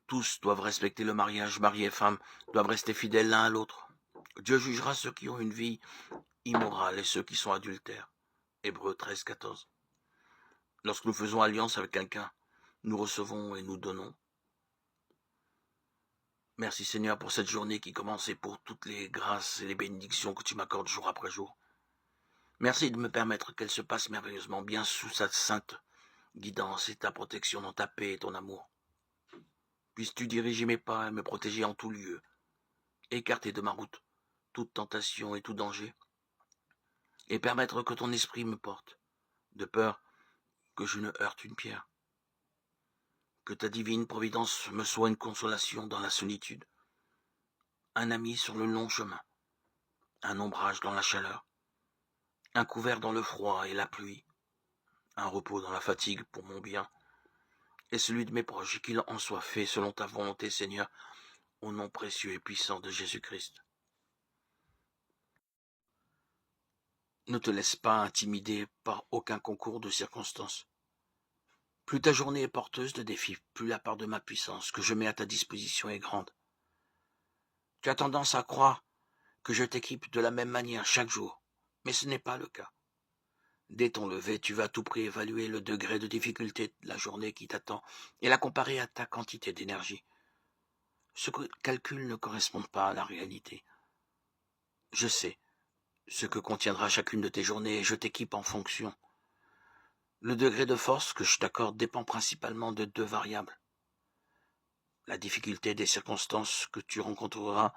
Tous doivent respecter le mariage, mari et femme doivent rester fidèles l'un à l'autre. Dieu jugera ceux qui ont une vie immorale et ceux qui sont adultères. Hébreux 13, 14. Lorsque nous faisons alliance avec quelqu'un, nous recevons et nous donnons. Merci Seigneur pour cette journée qui commence et pour toutes les grâces et les bénédictions que tu m'accordes jour après jour. Merci de me permettre qu'elle se passe merveilleusement bien sous sa sainte guidance et ta protection dans ta paix et ton amour. Puisses-tu diriger mes pas et me protéger en tout lieu, écarter de ma route toute tentation et tout danger, et permettre que ton esprit me porte, de peur que je ne heurte une pierre. Que ta divine providence me soit une consolation dans la solitude, un ami sur le long chemin, un ombrage dans la chaleur, un couvert dans le froid et la pluie, un repos dans la fatigue pour mon bien, et celui de mes proches, et qu'il en soit fait selon ta volonté, Seigneur, au nom précieux et puissant de Jésus-Christ. Ne te laisse pas intimider par aucun concours de circonstances. Plus ta journée est porteuse de défis, plus la part de ma puissance que je mets à ta disposition est grande. Tu as tendance à croire que je t'équipe de la même manière chaque jour, mais ce n'est pas le cas. Dès ton lever, tu vas à tout prix évaluer le degré de difficulté de la journée qui t'attend et la comparer à ta quantité d'énergie. Ce calcul ne correspond pas à la réalité. Je sais ce que contiendra chacune de tes journées et je t'équipe en fonction. Le degré de force que je t'accorde dépend principalement de deux variables. La difficulté des circonstances que tu rencontreras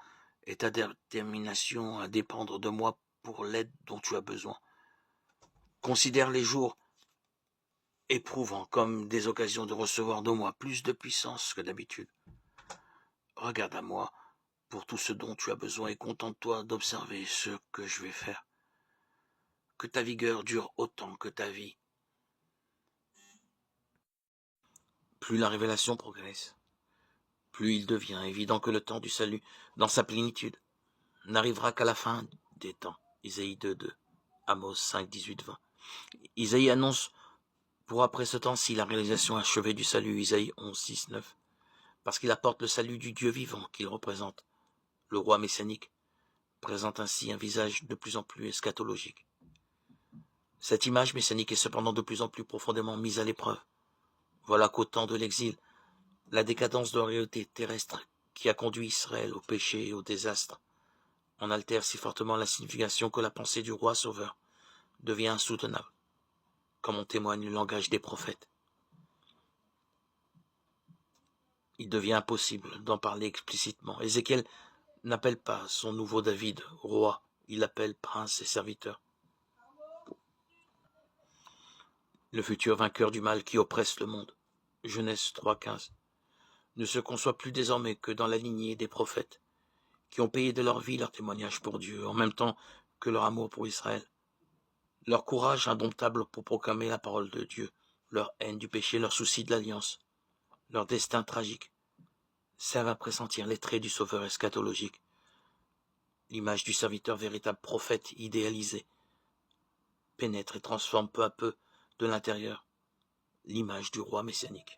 et ta détermination à dépendre de moi pour l'aide dont tu as besoin. Considère les jours éprouvants comme des occasions de recevoir de moi plus de puissance que d'habitude. Regarde à moi pour tout ce dont tu as besoin et contente-toi d'observer ce que je vais faire. Que ta vigueur dure autant que ta vie. Plus la révélation progresse, plus il devient évident que le temps du salut, dans sa plénitude, n'arrivera qu'à la fin des temps. Isaïe 2.2, Amos 5, 18, 20. Isaïe annonce pour après ce temps-ci la réalisation achevée du salut, Isaïe 11, 6, 9, parce qu'il apporte le salut du Dieu vivant qu'il représente. Le roi messianique présente ainsi un visage de plus en plus eschatologique. Cette image messianique est cependant de plus en plus profondément mise à l'épreuve. Voilà qu'au temps de l'exil, la décadence de la réalité terrestre qui a conduit Israël au péché et au désastre en altère si fortement la signification que la pensée du roi sauveur devient insoutenable, comme en témoigne le langage des prophètes. Il devient impossible d'en parler explicitement. Ézéchiel n'appelle pas son nouveau David roi, il l'appelle prince et serviteur. Le futur vainqueur du mal qui oppresse le monde, Genèse 3.15, ne se conçoit plus désormais que dans la lignée des prophètes, qui ont payé de leur vie leur témoignage pour Dieu, en même temps que leur amour pour Israël, leur courage indomptable pour proclamer la parole de Dieu, leur haine du péché, leur souci de l'alliance, leur destin tragique, servent à pressentir les traits du sauveur eschatologique, l'image du serviteur véritable prophète idéalisé, pénètre et transforme peu à peu de l'intérieur l'image du roi messianique.